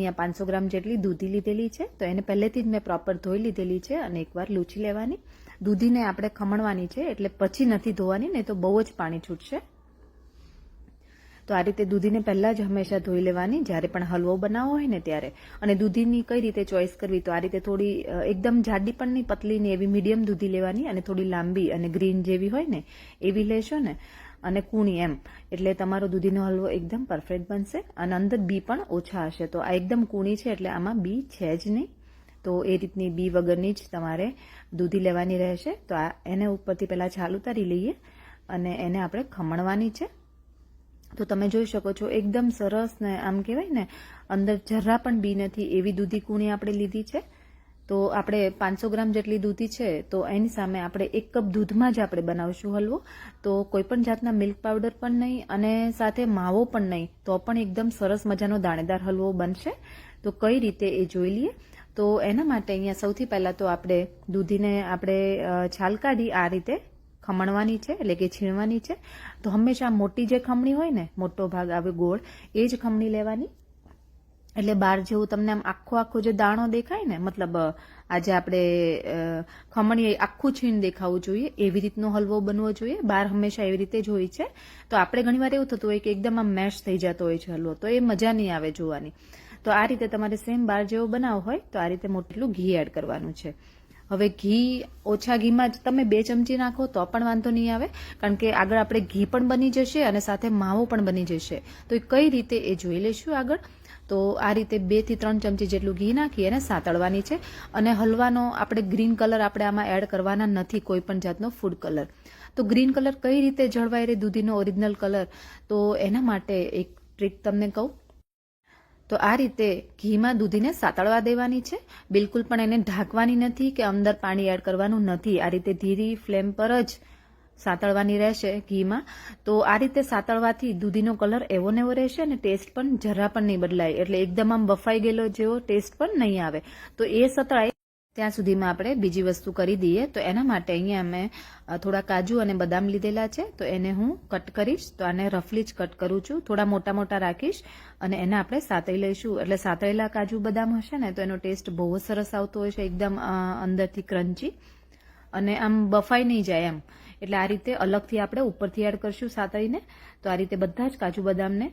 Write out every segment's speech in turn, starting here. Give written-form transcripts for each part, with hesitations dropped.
અહીંયા 500 ગ્રામ જેટલી દૂધી લીધેલી છે. તો એને પહેલેથી જ મેં પ્રોપર ધોઈ લીધેલી છે અને એકવાર લૂછી લેવાની. દૂધીને આપણે ખમણવાની છે, એટલે પછી નથી ધોવાની, નહીં તો બહુ જ પાણી છૂટશે. તો આ રીતે દૂધીને પહેલાં જ હંમેશા ધોઈ લેવાની જ્યારે પણ હલવો બનાવવો હોય ને ત્યારે. અને દૂધીની કઈ રીતે ચોઈસ કરવી, તો આ રીતે થોડી એકદમ જાડી પણ નહીં, પતલી નહીં, એવી મીડિયમ દૂધી લેવાની અને થોડી લાંબી અને ગ્રીન જેવી હોય ને એવી લેશો ને, અને કૂણી એમ, એટલે તમારો દૂધીનો હલવો એકદમ પરફેક્ટ બનશે અને અંદર બી પણ ઓછા હશે. તો આ એકદમ કૂણી છે એટલે આમાં બી છે જ નહીં. તો એ રીતની બી વગરની જ તમારે દૂધી લેવાની રહેશે. તો આ એને ઉપરથી પહેલાં છાલ ઉતારી લઈએ અને એને આપણે ખમણવાની છે. તો તમે જોઈ શકો છો એકદમ સરસ ને આમ કહેવાય ને અંદર જરા પણ બી નથી એવી દૂધી કૂણી આપણે લીધી છે. તો આપણે 500 ગ્રામ જેટલી દૂધી છે, તો એની સામે આપણે 1 કપ દૂધમાં જ આપણે બનાવશું હલવો. તો કોઈ પણ જાતના મિલ્ક પાવડર પણ નહીં અને સાથે માવો પણ નહીં, તો પણ એકદમ સરસ મજાનો દાણેદાર હલવો બનશે. તો કઈ રીતે એ જોઈ લઈએ. તો એના માટે અહીંયા સૌથી પહેલાં તો આપણે દૂધીને આપણે છાલ કાઢી આ રીતે ખમણવાની છે, એટલે કે છીણવાની છે. તો હંમેશા મોટી જે ખમણી હોય ને, મોટો ભાગ આવે ગોળ, એ જ ખમણી લેવાની. એટલે બહાર જેવું તમને આમ આખો જે દાણો દેખાય ને, મતલબ આજે આપણે ખમણી આખું છીણ દેખાવું જોઈએ, એવી રીતનો હલવો બનવો જોઈએ. બહાર હંમેશા એવી રીતે જ હોય છે. તો આપણે ઘણીવાર એવું થતું હોય કે એકદમ આમ મેશ થઈ જતો હોય છે હલવો, તો એ મજા નહીં આવે જોવાની. તો આ રીતે તમારે સેમ બહાર જેવો બનાવવો હોય તો આ રીતે મોટલું ઘી એડ કરવાનું છે. હવે ઘી ઓછા ઘીમાં જ તમે 2 ચમચી નાખો તો પણ વાંધો નહીં આવે, કારણ કે આગળ આપણે ઘી પણ બની જશે અને સાથે માવો પણ બની જશે. તો એ કઈ રીતે એ જોઈ લઈશું આગળ. તો આ રીતે 2 થી 3 ચમચી જેટલું ઘી નાખી એને સાતળવાની છે. અને હલવાનો આપણે ગ્રીન કલર આપણે આમાં એડ કરવાના નથી, કોઈ પણ જાતનો ફૂડ કલર. તો ગ્રીન કલર કઈ રીતે જળવાય રહે, દૂધીનો ઓરિજિનલ કલર, તો એના માટે એક ટ્રીક તમને કહું. તો આ રીતે ઘીમાં દૂધીને સાતળવા દેવાની છે. બિલકુલ પણ એને ઢાંકવાની નથી કે અંદર પાણી એડ કરવાનું નથી. આ રીતે ધીરી ફ્લેમ પર જ સાતળવાની રહેશે ઘીમાં. તો આ રીતે સાતળવાથી દૂધીનો કલર એવો ને એવો રહેશે અને ટેસ્ટ પણ જરા પણ નહીં બદલાય, એટલે એકદમ આમ બફાઈ ગયેલો જેવો ટેસ્ટ પણ નહીં આવે. તો એ સતળાય ત્યાં સુધીમાં આપણે બીજી વસ્તુ કરી દઈએ. તો એના માટે અહીંયા અમે થોડા કાજુ અને બદામ લીધેલા છે, તો એને હું કટ કરીશ. તો આને રફલી જ કટ કરું છું, થોડા મોટા મોટા રાખીશ અને એને આપણે સાતળી લઈશું. એટલે સાતળેલા કાજુ બદામ હશે ને તો એનો ટેસ્ટ બહુ જ સરસ આવતો હોય છે, એકદમ અંદરથી ક્રન્ચી અને આમ બફાઈ નહીં જાય એમ. એટલે આ રીતે અલગથી આપણે ઉપરથી એડ કરશું સાતળીને. તો આ રીતે બધા જ કાજુ બદામને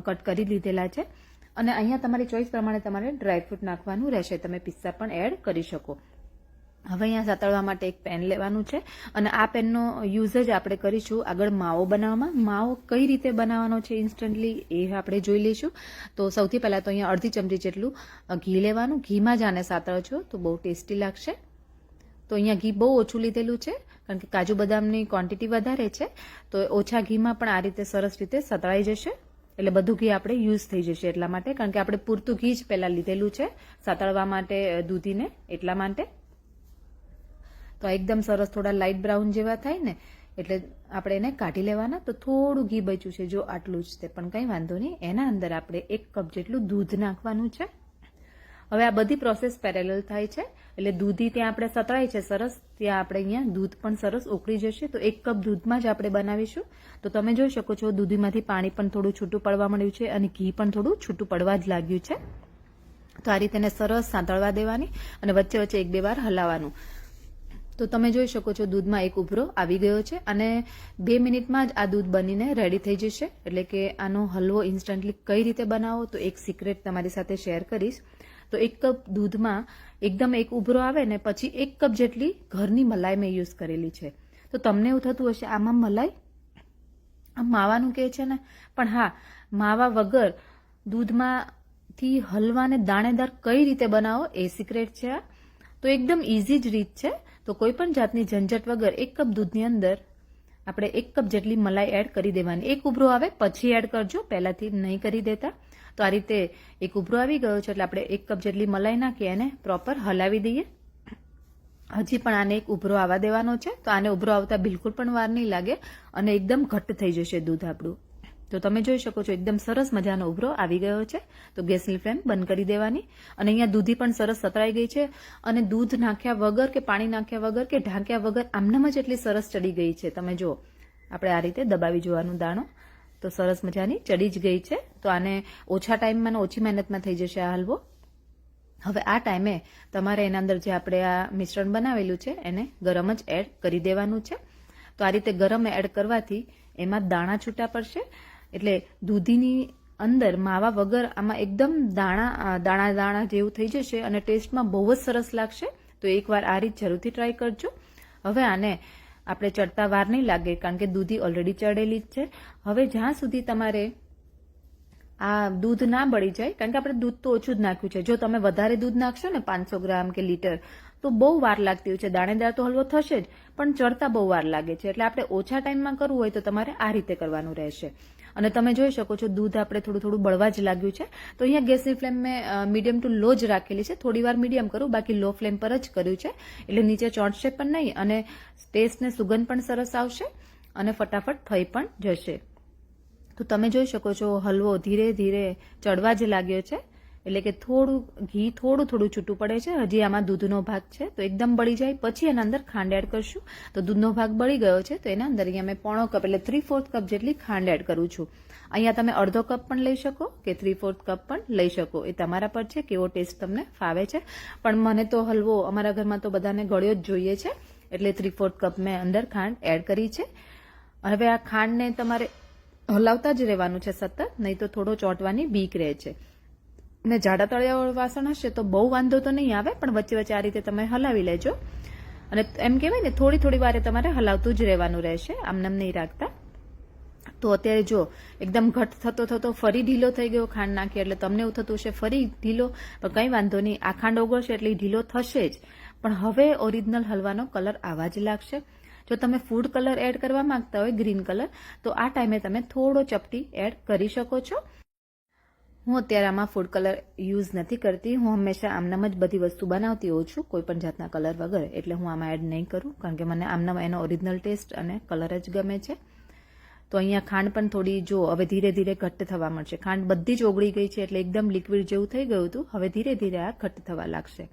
કટ કરી લીધેલા છે. અને અહીંયા તમારી ચોઈસ પ્રમાણે તમારે ડ્રાયફ્રૂટ નાખવાનું રહેશે, તમે પિસ્તા પણ એડ કરી શકો. હવે અહીંયા સાતળવા માટે એક પેન લેવાનું છે અને આ પેનનો યુઝ જ આપણે કરીશું આગળ માવો બનાવવામાં. માવો કઈ રીતે બનાવવાનો છે ઇન્સ્ટન્ટલી એ આપણે જોઈ લઈશું. તો સૌથી પહેલાં તો અહીંયા અડધી ચમચી જેટલું ઘી લેવાનું. ઘીમાં જ આને સાતળો છો તો બહુ ટેસ્ટી લાગશે. તો અહીંયા ઘી બહુ ઓછું લીધેલું છે, કારણ કે કાજુ બદામની ક્વોન્ટિટી વધારે છે. તો ઓછા ઘીમાં પણ આ રીતે સરસ રીતે સતળાઈ જશે. એટલે બધું ઘી આપણે યુઝ થઈ જશે એટલા માટે, કારણ કે આપણે પૂરતું ઘી જ પહેલાં લીધેલું છે સાતળવા માટે દૂધીને, એટલા માટે. તો એકદમ સરસ થોડા લાઇટ બ્રાઉન જેવા થાય ને એટલે આપણે એને કાઢી લેવાના. તો થોડું ઘી બચ્યું છે, જો આટલું જ, તે પણ કંઈ વાંધો નહીં. એના અંદર આપણે 1 કપ જેટલું દૂધ નાખવાનું છે. હવે આ બધી પ્રોસેસ પેરેલલ થાય છે, એટલે દૂધી ત્યાં આપણે સતળાય છે સરસ, ત્યાં આપણે અહીંયા દૂધ પણ સરસ ઉકળી જશે. તો 1 કપ દૂધમાં જ આપણે બનાવીશું. તો તમે જોઈ શકો છો દૂધીમાંથી પાણી પણ થોડું છૂટું પડવા મળ્યું છે અને ઘી પણ થોડું છૂટું પડવા જ લાગ્યું છે. તો આ રીતે એને સરસ સાંતળવા દેવાની અને વચ્ચે વચ્ચે 1-2 વાર હલાવવાનું. તો તમે જોઈ શકો છો દૂધમાં એક ઉભરો આવી ગયો છે અને 2 મિનિટમાં જ આ દૂધ બનીને રેડી થઈ જશે. એટલે કે આનો હલવો ઇન્સ્ટન્ટલી કઈ રીતે બનાવો તો એક સિક્રેટ તમારી સાથે શેર કરીશ. તો 1 કપ દૂધમાં એકદમ એક ઉભરો આવે ને પછી 1 કપ જેટલી ઘરની મલાઈ મેં યુઝ કરેલી છે. તો તમને એવું થતું હશે આમાં મલાઈ, આમ માવાનું કહે છે ને, પણ હા, માવા વગર દૂધમાંથી હલવાને દાણેદાર કઈ રીતે બનાવો એ સિક્રેટ છે આ. તો એકદમ ઇઝી જ રીત છે. તો કોઈ પણ જાતની ઝંઝટ વગર 1 કપ દૂધની અંદર આપણે 1 કપ જેટલી મલાઈ એડ કરી દેવાની. એક ઉભરો આવે પછી એડ કરજો, પહેલાથી નહીં કરી દેતા. તો આ રીતે એક ઉભરો આવી ગયો છે એટલે આપણે 1 કપ જેટલી મલાઈ નાખી એને પ્રોપર હલાવી દઈએ. હજી પણ આને એક ઉભરો આવવા દેવાનો છે. તો આને ઉભરો આવતા બિલકુલ પણ વાર નહીં લાગે અને એકદમ ઘટ્ટ થઈ જશે દૂધ આપણું. તો તમે જોઈ શકો છો એકદમ સરસ મજાનો ઉભરો આવી ગયો છે. તો ગેસની ફ્લેમ બંધ કરી દેવાની. અને અહીંયા દૂધી પણ સરસ સતળાઈ ગઈ છે અને દૂધ નાખ્યા વગર કે પાણી નાખ્યા વગર કે ઢાંક્યા વગર આમનામ જ એટલી સરસ ચડી ગઈ છે. તમે જુઓ, આપણે આ રીતે દબાવી જોવાનું દાણો. તો સરસ મજાની ચડી જ ગઈ છે. તો આને ઓછા ટાઈમમાં અને ઓછી મહેનતમાં થઈ જશે આ હલવો. હવે આ ટાઈમે તમારે એના અંદર જે આપણે આ મિશ્રણ બનાવેલું છે એને ગરમ જ એડ કરી દેવાનું છે. તો આ રીતે ગરમ એડ કરવાથી એમાં દાણા છૂટા પડશે, એટલે દૂધીની અંદર માવા વગર આમાં એકદમ દાણા જેવું થઈ જશે અને ટેસ્ટમાં બહુ જ સરસ લાગશે. તો એકવાર આ રીત જરૂરથી ટ્રાય કરજો. હવે આને આપણે ચડતા વાર નહીં લાગે, કારણ કે દૂધી ઓલરેડી ચડેલી જ છે. હવે જ્યાં સુધી તમારે આ દૂધ ના બળી જાય, કારણ કે આપણે દૂધ તો ઓછું જ નાખ્યું છે. જો તમે વધારે દૂધ નાખશો ને 500 ગ્રામ કે લીટર, તો બહુ વાર લાગતી હોય છે. દાણેદાર તો હલવો થશે જ, પણ ચડતા બહુ વાર લાગે છે. એટલે આપણે ઓછા ટાઈમમાં કરવું હોય તો તમારે આ રીતે કરવાનું રહેશે. અને તમે જોઈ શકો છો દૂધ આપણે થોડું બળવા જ લાગ્યું છે. તો અહીંયા ગેસની ફ્લેમ મેં મીડિયમ ટુ લો જ રાખેલી છે. થોડી વાર મીડિયમ કરું, બાકી લો ફ્લેમ પર જ કર્યું છે. એટલે નીચે ચોંટશે પણ નહીં અને ટેસ્ટ ને સુગંધ પણ સરસ આવશે અને ફટાફટ થઈ પણ જશે. તો તમે જોઈ શકો છો હલવો ધીરે ધીરે ચડવા જ લાગ્યો છે. એટલે કે ઘી થોડું છૂટું પડે છે. હજી આમાં દૂધનો ભાગ છે, તો એકદમ બળી જાય પછી એના અંદર ખાંડ એડ કરશું. તો દૂધનો ભાગ બળી ગયો છે, તો એના અંદર અહીંયા મેં 1/2 કપ એટલે 3/4 કપ જેટલી ખાંડ એડ કરું છું. અહીંયા તમે અડધો કપ પણ લઈ શકો કે 3/4 કપ પણ લઈ શકો, એ તમારા પર છે કેવો ટેસ્ટ તમને ફાવે છે. પણ મને તો હલવો અમારા ઘરમાં તો બધાને ગળ્યો જ જોઈએ છે, એટલે 3/4 કપ મેં અંદર ખાંડ એડ કરી છે. હવે આ ખાંડને તમારે હલાવતા જ રહેવાનું છે સતત, નહીં તો થોડો ચોંટવાની બીક રહે છે. ને જાડા તળિયાવાળું વાસણ હશે તો બહુ વાંધો તો નહીં આવે, પણ વચ્ચે વચ્ચે આ રીતે તમે હલાવી લેજો. અને એમ કહેવાય ને થોડી વારે તમારે હલાવતું જ રહેવાનું રહેશે, આમનામ નહીં રાખતા. તો અત્યારે જો એકદમ ઘટ થતો ફરી ઢીલો થઈ ગયો ખાંડ નાખી, એટલે તમને એવું થતું હશે ફરી ઢીલો, પણ કંઈ વાંધો નહીં. આ ખાંડ ઓગળશે એટલે ઢીલો થશે જ, પણ હવે ઓરિજિનલ હલવાનો કલર આવા જ લાગશે. જો તમે ફૂડ કલર એડ કરવા માંગતા હોય ગ્રીન કલર, તો આ ટાઈમે તમે થોડો ચપટી એડ કરી શકો છો. હું અત્યારે આમાં ફૂડ કલર યુઝ નથી કરતી. હું હંમેશા આમનામ જ બધી વસ્તુ બનાવતી હોઉં છું, કોઈ પણ જાતના કલર વગર. એટલે હું આમાં એડ નહીં કરું, કારણ કે મને આમનામ એનો ઓરિજિનલ ટેસ્ટ અને કલર જ ગમે છે. તો અહીંયા ખાંડ પણ થોડી જો હવે ધીરે ધીરે ઘટ્ટ થવા મળશે. ખાંડ બધી જ ઓગળી ગઈ છે, એટલે એકદમ લિક્વિડ જેવું થઈ ગયું હતું. હવે ધીરે ધીરે આ ઘટ્ટ થવા લાગશે.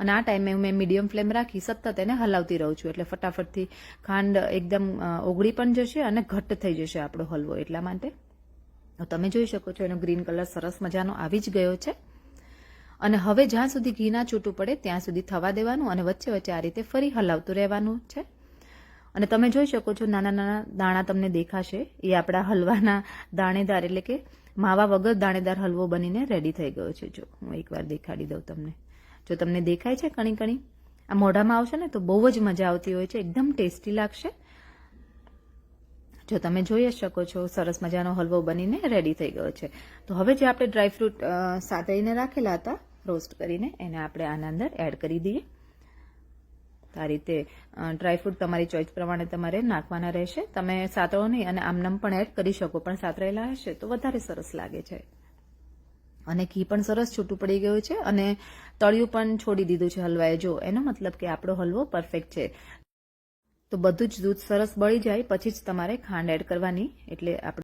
અને આ ટાઈમે મેં મીડિયમ ફ્લેમ રાખી સતત એને હલાવતી રહું છું, એટલે ફટાફટથી ખાંડ એકદમ ઓગળી પણ જશે અને ઘટ્ટ થઈ જશે આપણો હલવો. એટલા માટે તમે જોઈ શકો છો એનો ગ્રીન કલર સરસ મજાનો આવી જ ગયો છે. અને હવે જ્યાં સુધી ઘી ના છૂટું પડે ત્યાં સુધી થવા દેવાનું અને વચ્ચે વચ્ચે આ રીતે ફરી હલાવતું રહેવાનું છે. અને તમે જોઈ શકો છો નાના દાણા તમને દેખાશે, એ આપણા હલવાના દાણેદાર એટલે કે માવા વગર દાણેદાર હલવો બનીને રેડી થઈ ગયો છે. જો હું એકવાર દેખાડી દઉં તમને. જો તમને દેખાય છે કણી આ મોઢામાં આવશે ને તો બહુ જ મજા આવતી હોય છે, એકદમ ટેસ્ટી લાગશે. જો તમે જોઈ શકો છો સરસ મજાનો હલવો બનીને રેડી થઈ ગયો છે. તો હવે જે આપણે ડ્રાયફ્રૂટ સાતળીને રાખેલા હતા રોસ્ટ કરીને, એને આપણે આના અંદર એડ કરી દઈએ. આ રીતે ડ્રાયફ્રૂટ તમારી ચોઈસ પ્રમાણે તમારે નાખવાના રહેશે. તમે સાતળો નહીં અને આમનામ પણ એડ કરી શકો, પણ સાતળેલા હશે તો વધારે સરસ લાગે છે. અને ઘી પણ સરસ છૂટું પડી ગયું છે અને તળિયું પણ છોડી દીધું છે હલવાએ. જો એનો મતલબ કે આપણો હલવો પરફેક્ટ છે. તો બધું જ દૂધ સરસ બળી જાય પછી જ તમારે ખાંડ એડ કરવાની, એટલે આપણે